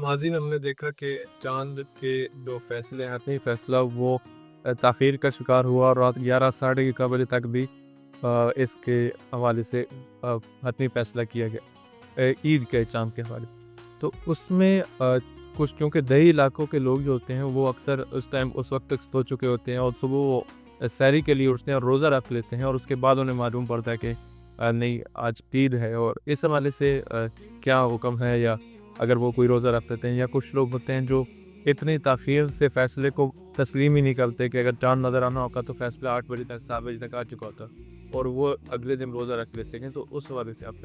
ماضی میں ہم نے دیکھا کہ چاند کے جو فیصلے آتے ہیں فیصلہ وہ تاخیر کا شکار ہوا اور رات 11 بجے تک بھی اس کے حوالے سے حتمی فیصلہ کیا گیا عید کے چاند کے حوالے. تو اس میں کچھ کیونکہ دیہی علاقوں کے لوگ جو ہوتے ہیں وہ اکثر اس وقت تک سو چکے ہوتے ہیں اور صبح وہ سحری کے لیے اٹھتے ہیں اور روزہ رکھ لیتے ہیں اور اس کے بعد انہیں معلوم پڑتا ہے کہ نہیں آج عید ہے. اور اس حوالے سے کیا حکم ہے، یا اگر وہ کوئی روزہ رکھ لیتے ہیں، یا کچھ لوگ ہوتے ہیں جو اتنی تاخیر سے فیصلے کو تسلیم ہی نہیں کرتے کہ اگر چاند نظر آنا ہوگا تو فیصلہ 8 بجے تک 7 بجے تک آ چکا ہوتا اور وہ اگلے دن روزہ رکھ لیتے ہیں. تو اس حوالے سے آپ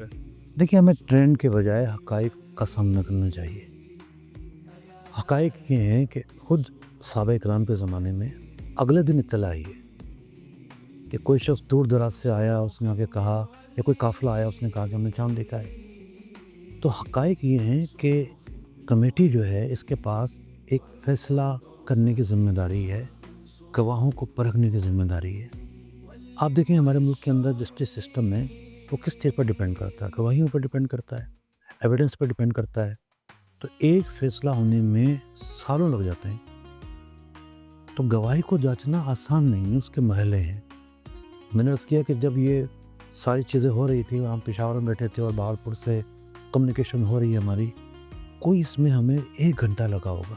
دیکھیے، ہمیں ٹرینڈ کے بجائے حقائق کا سامنا کرنا چاہیے. حقائق یہ ہیں کہ خود صحابہ اکرام کے زمانے میں اگلے دن اطلاع آئی ہے کہ کوئی شخص دور دراز سے آیا، اس نے آگے کہا، یا کوئی قافلہ آیا، اس نے کہا کہ ہم نے چاند دیکھا ہے. تو حقائق یہ ہیں کہ کمیٹی جو ہے اس کے پاس ایک فیصلہ کرنے کی ذمہ داری ہے، گواہوں کو پرکھنے کی ذمہ داری ہے. آپ دیکھیں ہمارے ملک کے اندر جسٹس سسٹم میں وہ کس چیز پر ڈیپینڈ کرتا ہے؟ گواہیوں پر ڈیپینڈ کرتا ہے، ایویڈنس پر ڈیپینڈ کرتا ہے. تو ایک فیصلہ ہونے میں سالوں لگ جاتے ہیں. تو گواہی کو جانچنا آسان نہیں ہے، اس کے مرحلے ہیں. میں نے عرض کیا کہ جب یہ ساری چیزیں ہو رہی تھی، ہم پشاور میں بیٹھے تھے اور بہاولپور سے کمیونیکیشن ہو رہی ہے ہماری، کوئی اس میں ہمیں 1 گھنٹہ لگا ہوگا.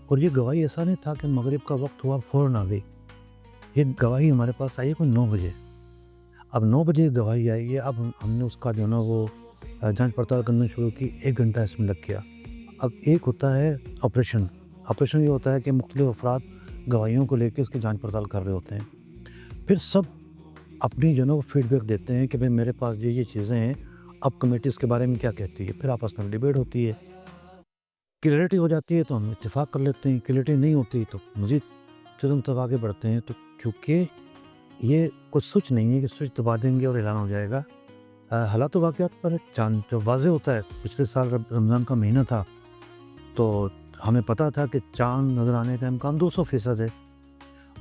اور یہ گواہی ایسا نہیں تھا کہ مغرب کا وقت ہوا فوراً آ گئی. یہ گواہی ہمارے پاس آئی ہے کوئی 9 بجے. اب 9 بجے گواہی آئی ہے. اب ہم نے اس کا جو ہے نا وہ جانچ پڑتال کرنا شروع کی. 1 گھنٹہ اس میں لگ گیا. اب ایک ہوتا ہے آپریشن یہ ہوتا ہے کہ مختلف افراد گواہیوں کو لے کے اس کی جانچ پڑتال کر رہے ہوتے ہیں. پھر سب اپنی جو ہے نا وہ فیڈ بیک دیتے ہیں کہ بھئی میرے پاس یہ چیزیں ہیں، اب کمیٹی اس کے بارے میں کیا کہتی ہے. پھر آپس میں ڈیبیٹ ہوتی ہے. کلیئرٹی ہو جاتی ہے تو ہم اتفاق کر لیتے ہیں، کلیئرٹی نہیں ہوتی تو مزید چلو طب آگے بڑھتے ہیں. تو چونکہ یہ کوئی سوئچ نہیں ہے کہ سوئچ دبا دیں گے اور اعلان ہو جائے گا. حالات و واقعات پر چاند جو واضح ہوتا ہے. پچھلے سال رمضان کا مہینہ تھا تو ہمیں پتہ تھا کہ چاند نظر آنے کا امکان 200% ہے،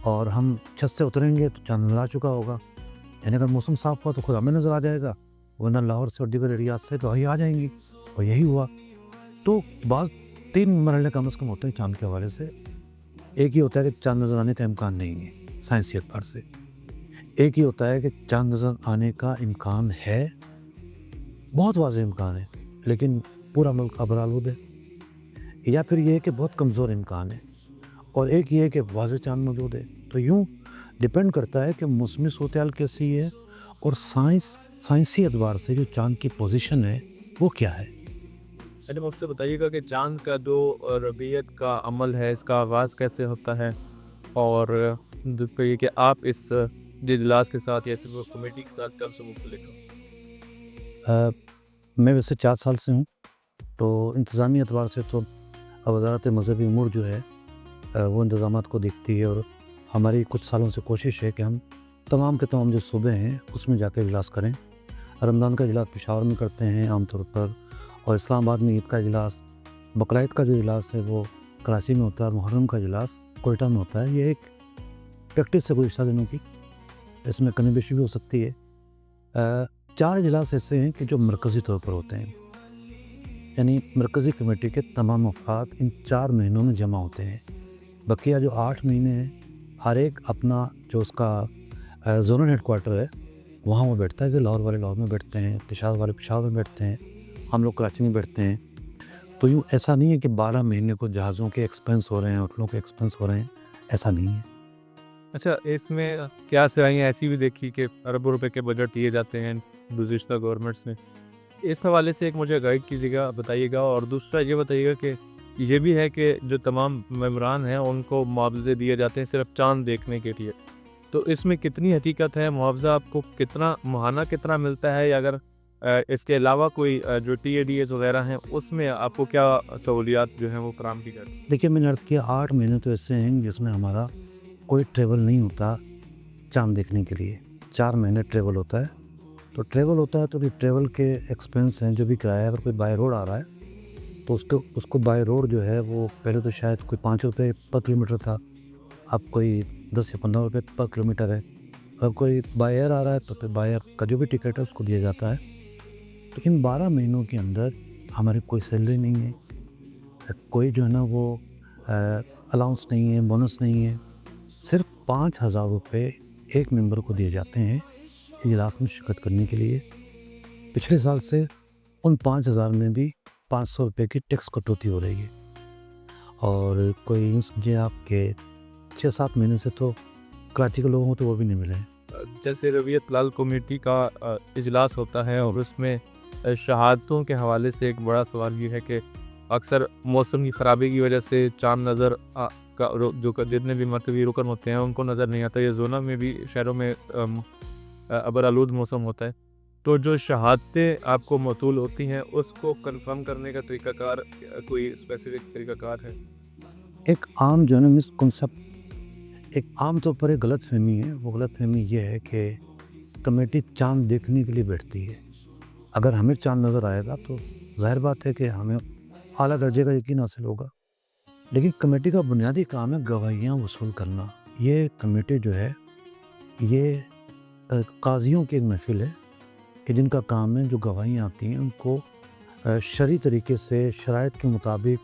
اور ہم چھت سے اتریں گے تو چاند نظر آ چکا ہوگا. یعنی اگر موسم صاف ہوا تو خود ہمیں نظر آ جائے گا، ورنہ لاہور سے اور دیگر ایریاز سے تو وہی آ جائیں گی. اور یہی ہوا. تو بعض 3 مرحلے کم از کم ہوتے ہیں چاند کے حوالے سے. ایک ہی ہوتا ہے کہ چاند نظر آنے کا امکان نہیں ہے سائنسی اعتبار سے. ایک ہی ہوتا ہے کہ چاند نظر آنے کا امکان ہے، بہت واضح امکان ہے، لیکن پورا ملک ابرآلود ہے. یا پھر یہ ہے کہ بہت کمزور امکان ہے. اور ایک یہ ہے کہ واضح چاند موجود ہے. تو یوں ڈیپینڈ کرتا ہے کہ موسمی صورتحال کیسی ہے اور سائنسی اعتبار سے جو چاند کی پوزیشن ہے وہ کیا ہے. مجھ سے بتائیے گا کہ چاند کا جو ربیعت کا عمل ہے اس کا آغاز کیسے ہوتا ہے، اور یہ کہ آپ اس اجلاس کے ساتھ یا کمیٹی کے ساتھ کب سے منسلک ہو؟ میں ویسے 4 سال سے ہوں. تو انتظامی اعتبار سے تو وزارت مذہبی امور جو ہے وہ انتظامات کو دیکھتی ہے، اور ہماری کچھ سالوں سے کوشش ہے کہ ہم تمام کے تمام جو صوبے ہیں اس میں جا کے اجلاس کریں. رمضان کا اجلاس پشاور میں کرتے ہیں عام طور پر، اور اسلام آباد میں عید کا اجلاس، بقرعید کا جو اجلاس ہے وہ کراچی میں ہوتا ہے، اور محرم کا اجلاس کوئٹہ میں ہوتا ہے. یہ ایک پریکٹس ہے گزشتہ دنوں کی، اس میں کمی بیشی بھی ہو سکتی ہے. 4 اجلاس ایسے ہیں کہ جو مرکزی طور پر ہوتے ہیں، یعنی مرکزی کمیٹی کے تمام افراد ان 4 مہینوں میں جمع ہوتے ہیں. بقیہ جو 8 مہینے ہیں ہر ایک اپنا جو اس کا زونل ہیڈ کوارٹر ہے وہاں وہ بیٹھتا ہے. کہ لاہور والے لاہور میں بیٹھتے ہیں، پشاور والے پشاور میں بیٹھتے ہیں، ہم لوگ کراچی میں بیٹھتے ہیں. تو یوں ایسا نہیں ہے کہ 12 مہینے کو جہازوں کے ایکسپینس ہو رہے ہیں، ہوٹلوں کے ایکسپینس ہو رہے ہیں، ایسا نہیں ہے. اچھا، اس میں کیا سرائیاں ایسی بھی دیکھی کہ اربوں روپے کے بجٹ دیے جاتے ہیں گزشتہ گورنمنٹس نے؟ اس حوالے سے ایک مجھے گائیڈ کیجیے گا، بتائیے گا. اور دوسرا یہ بتائیے گا کہ یہ بھی ہے کہ جو تمام ممبران ہیں ان کو معاوضے دیے جاتے ہیں صرف چاند دیکھنے کے لیے. تو اس میں کتنی حقیقت ہے؟ معاوضہ آپ کو کتنا ماہانہ کتنا ملتا ہے، یا اگر اس کے علاوہ کوئی جو ٹی اے ڈی ایز وغیرہ ہیں اس میں آپ کو کیا سہولیات جو ہیں وہ فراہم کی جاتی ہیں؟ دیکھیے، میں نے عرض کیا 8 مہینے تو ایسے ہیں جس میں ہمارا کوئی ٹریول نہیں ہوتا چاند دیکھنے کے لیے. 4 مہینے ٹریول ہوتا ہے. تو ٹریول ہوتا ہے تو ٹریول کے ایکسپینس ہیں، جو بھی کرایہ. اگر کوئی بائی روڈ آ رہا ہے تو اس کو بائی روڈ جو ہے وہ پہلے تو شاید کوئی 5 روپے پر کلومیٹر تھا، اب کوئی 10 یا 15 روپے پر کلومیٹر ہے. اگر کوئی بائی ایئر آ رہا ہے تو پھر بائی ایئر کا جو بھی ٹکٹ ہے اس کو دیا جاتا ہے. تو ان 12 مہینوں کے اندر ہماری کوئی سیلری نہیں ہے، कोई जो है ना वो अलाउंस नहीं है, बोनस नहीं है। सिर्फ 5,000 रुपये एक मेंबर को दिए जाते हैं इजलास में शिरकत करने के लिए। पिछले साल से उन 5,000 में भी 500 रुपये की टैक्स कटौती हो रही है। और कोई यूँ समझिए आपके 6-7 महीने से तो कराची के लोगों को तो वो भी नहीं मिले हैं। जैसे रबियत लाल कमेटी का इजलास होता है और उसमें शहादतों के हवाले से एक बड़ा सवाल ये है कि अक्सर मौसम की ख़राबी की वजह से चांद नज़र जितने भी मरतबी रुकन होते हैं उनको नज़र नहीं आता। ये जोना में भी शहरों में अबर आलूद मौसम होता है। तो जो शहादतें आपको मौसूल होती हैं उसको कंफर्म करने का तरीक़ाकार कोई स्पेसिफिक तरीक़ाकार है? एक आम जो है ना मिसकॉन्सेप्ट, एक आम तौर पर एक गलत फहमी है। वो गलत फहमी ये है कि कमेटी चांद देखने के लिए बैठती है। अगर हमें चांद नज़र आएगा तो ज़ाहिर बात है कि हमें आला दर्जे का यकीन हासिल होगा। लेकिन कमेटी का बुनियादी काम है गवाहियाँ वसूल करना। ये कमेटी जो है ये काजियों की एक महफिल है कि जिनका काम है जो गवाहियाँ आती हैं उनको शरई तरीके से शराइत के मुताबिक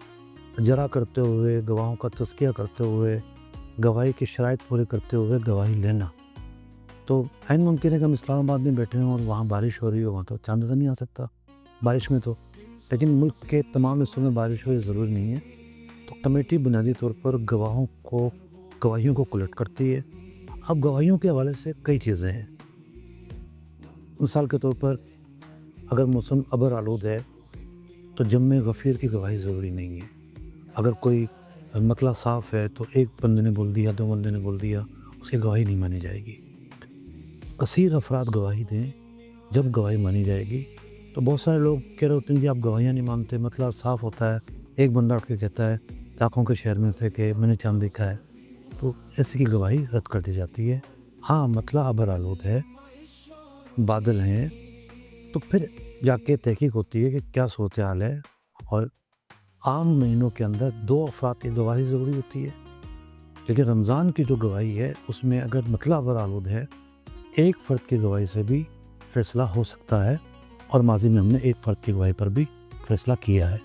जरा करते हुए, गवाहों का तज़किया करते हुए, गवाही की शराइत पूरे करते हुए गवाही लेना। तो ऐन मुमकिन है कि हम इस्लामाबाद में बैठे हों और वहाँ बारिश हो रही हो, वहाँ तो चांद नज़र नहीं आ सकता बारिश में तो। लेकिन मुल्क के तमाम हिस्सों में बारिश हो ये ज़रूरी नहीं है। तो कमेटी बुनियादी तौर पर गवाहियों को कलेक्ट करती है। अब गवाहियों के हवाले से कई चीज़ें हैं। मिसाल के तौर पर अगर मौसम अबर आलूद है तो जम्मे गफ़ीर की गवाही ज़रूरी नहीं है। अगर कोई मतला साफ़ है तो एक बंदे ने बोल दिया, 2 बंदे ने बोल दिया, उसकी गवाही नहीं मानी जाएगी। कसीर अफराद गवाही दें, जब गवाही मानी जाएगी। तो बहुत सारे लोग कह रहे होते हैं कि आप गवाहियाँ नहीं मानते, मतलब साफ़ होता है। एक बंदा उठ के कहता है लाखों के शहर में से कि मैंने चांद देखा है, तो ऐसी की गवाही रद्द कर दी जाती है। हाँ, मतला अबर आलूद है, बादल हैं, तो फिर जाके तहकीक होती है कि क्या सूरत हाल है। और आम महीनों के अंदर 2 अफराद की गवाही ज़रूरी होती है। लेकिन रमज़ान की जो गवाही है उसमें अगर मतला अबर आलूद है, एक फ़र्द की गवाही से भी फ़ैसला हो सकता है। और माजी में हमने एक फ़र्द की गवाही पर भी फ़ैसला किया है।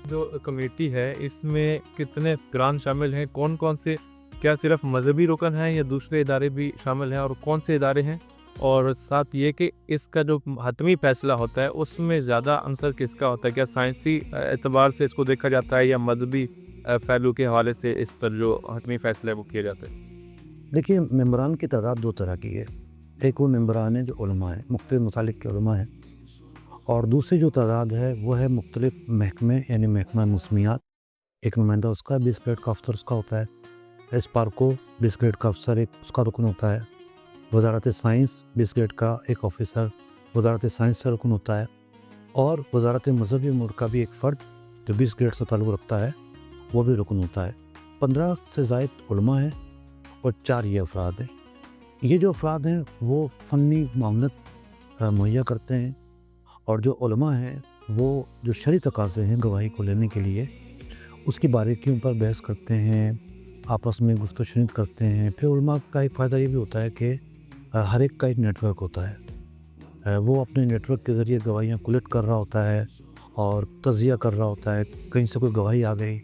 जो कमेटी है इसमें कितने ग्रान शामिल हैं? कौन कौन से, क्या सिर्फ मजहबी रुकन हैं या दूसरे इदारे भी शामिल हैं, और कौन से इदारे हैं? और साथ ये कि इसका जो हतमी फैसला होता है उसमें ज़्यादा अंसर किसका होता है? क्या साइंसी एतबार से इसको देखा जाता है या मजहबी पहलू के हवाले से इस पर जो हतमी फैसला है वो किया जाता है? देखिए, मेंबरान की तादाद 2 तरह की है। एक वो मेंबरान है जो उलमा हैं, मुख्तलिफ मसालिक के उलमा हैं, और दूसरी जो तादाद है वो है मुख्तलिफ महकमे यानी महकमा मौसमियात। एक नुमाइंदा उसका 20 ग्रेड का अफसर उसका होता है। एस्पार्को 20 ग्रेड का अफसर एक उसका रुकन होता है। वजारत साइंस 20 ग्रेड का एक ऑफिसर वजारत साइंस से रुकन होता है। और वजारत मजहबी उमूर का भी एक फ़र्द जो 20 ग्रेड से ताल्लुक़ रखता है वो भी रुकन होता है। 15 से ज़ायद उलमा हैं और 4 ये अफराद हैं। ये जो अफराद हैं वो फ़नी मामलत मुहैया करते हैं, और जो उलमा हैं वो जो शरई तकाज़े हैं गवाही को लेने के लिए उसकी बारीकियों पर बहस करते हैं, आपस में गुफ्तगू शुनिद करते हैं। फिर उलमा का एक फ़ायदा ये भी होता है कि हर एक का एक नेटवर्क होता है। वो अपने नेटवर्क के ज़रिए गवाहियाँ कलेक्ट कर रहा होता है और तज़िया कर रहा होता है। कहीं से कोई गवाही आ गई,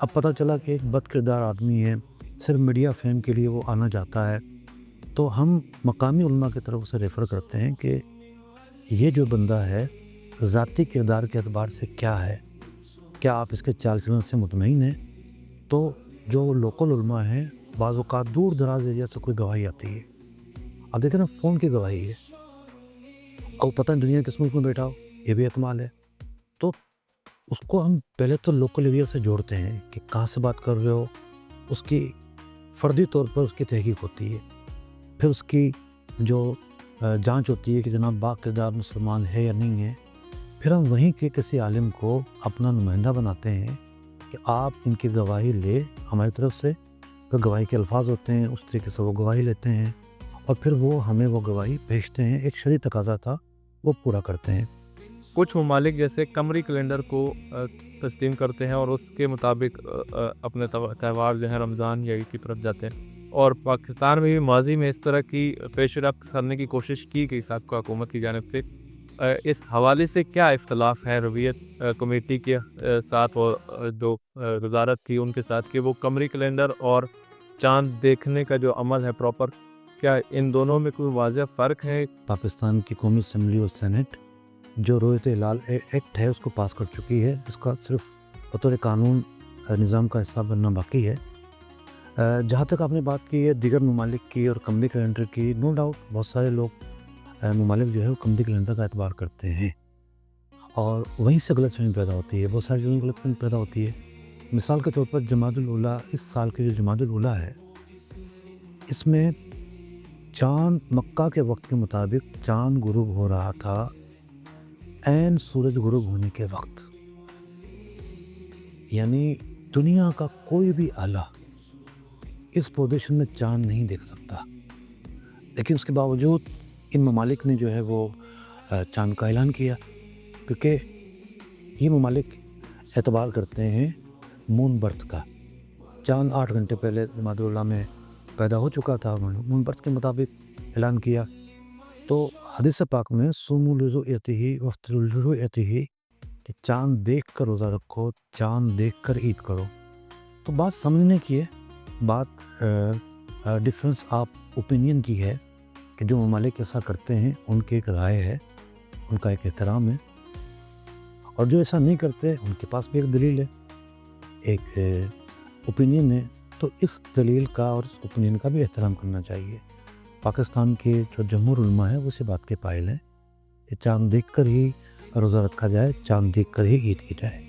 अब पता चला कि एक बदकिरदार आदमी है, सिर्फ मीडिया फेम के लिए वो आना चाहता है, तो हम मकामी उलमा की तरफ उसे रेफ़र करते हैं कि ये जो बंदा है ज़ाती किरदार के एतबार से क्या है, क्या आप इसके चाल चलन से मुतमईन हैं? तो जो लोकल उलमा हैं बाज़ औक़ात दूर दराज एरिया से कोई गवाही आती है। अब देखें ना, फ़ोन की गवाही है और पता नहीं दुनिया किस मुल्क में बैठा हो, ये भी एहतमाल है। तो उसको हम पहले तो लोकल एरिया से जोड़ते हैं कि कहाँ से बात कर रहे हो, उसकी फ़र्दी तौर पर उसकी तहकीक होती है। फिर उसकी जो जांच होती है कि जनाब बाकिरदार मुसलमान है या नहीं है। फिर हम वहीं के किसी आलिम को अपना नुमाइंदा बनाते हैं कि आप इनकी गवाही ले हमारी तरफ से। तो गवाही के अल्फाज होते हैं, उस तरीके से वो गवाही लेते हैं और फिर वो हमें वो गवाही भेजते हैं। एक शरई तकाज़ा था वो पूरा करते हैं। कुछ ममालिक जैसे कमरी कैलेंडर को तस्लीम करते हैं और उसके मुताबिक अपने त्यौहार जो हैं रमज़ान या ईद की तरफ जाते हैं। और पाकिस्तान में भी माजी में इस तरह की पेशरफ्त करने की कोशिश की गई साबिक़ा हुकूमत की जानिब से। इस हवाले से क्या इख्तलाफ है रवियत कमेटी के साथ और जो वजारत थी उनके साथ कि वो कमरी कैलेंडर और चाँद देखने का जो अमल है प्रॉपर, क्या इन दोनों में कोई वाज़ह फ़र्क है? पाकिस्तान की कौमी असम्बली और सेनेट जो रोयत हिलाल एक्ट है उसको पास कर चुकी है। इसका सिर्फ बतौर कानून निज़ाम का हिस्सा बनना बाकी है। जहाँ तक आपने बात की है दीगर ममालिक की और कमरी कैलेंडर की, नो डाउट बहुत सारे लोग ममालिक जो है वो कमरी कैलेंडर का एतबार करते हैं और वहीं से गलतफहमी पैदा होती है। बहुत सारी चीज़ों में गलतफहमी पैदा होती है। मिसाल के तौर पर जमादुल उला, इस साल की जो जमादुल उला है इसमें चाँद मक्का के वक्त के मुताबिक चाँद गुरूब हो रहा था ऐन सूरज गुरूब होने के वक्त। यानी दुनिया का कोई भी आला इस पोजीशन में चाँद नहीं देख सकता, लेकिन उसके बावजूद इन ममालिक ने जो है वो चाँद का ऐलान किया, क्योंकि ये ममालिक एतबार करते हैं मून बर्थ का। चाँद 8 घंटे पहले जमादुल में पैदा हो चुका था, उन्होंने मून बर्थ के मुताबिक ऐलान किया। तो हदीस पाक में सुमू लिरुयतिही वफ्तिरू लिरुयतिही कि चाँद देख कर रोज़ा रखो, चाँद देख कर ईद करो। तो बात समझने की है, बात डिफरेंस ऑफ ओपिनियन की है कि जो ममालिक ऐसा करते हैं उनकी एक राय है, उनका एक एहतराम है, और जो ऐसा नहीं करते उनके पास भी एक दलील है, एक ओपिनियन है। तो इस दलील का और इस ओपिनियन का भी एहतराम करना चाहिए। पाकिस्तान के जो जमहूर उलमा है वो इस बात के कायल हैं कि चाँद देख कर ही रोज़ा रखा जाए, चाँद देख कर ही ईद की जाए।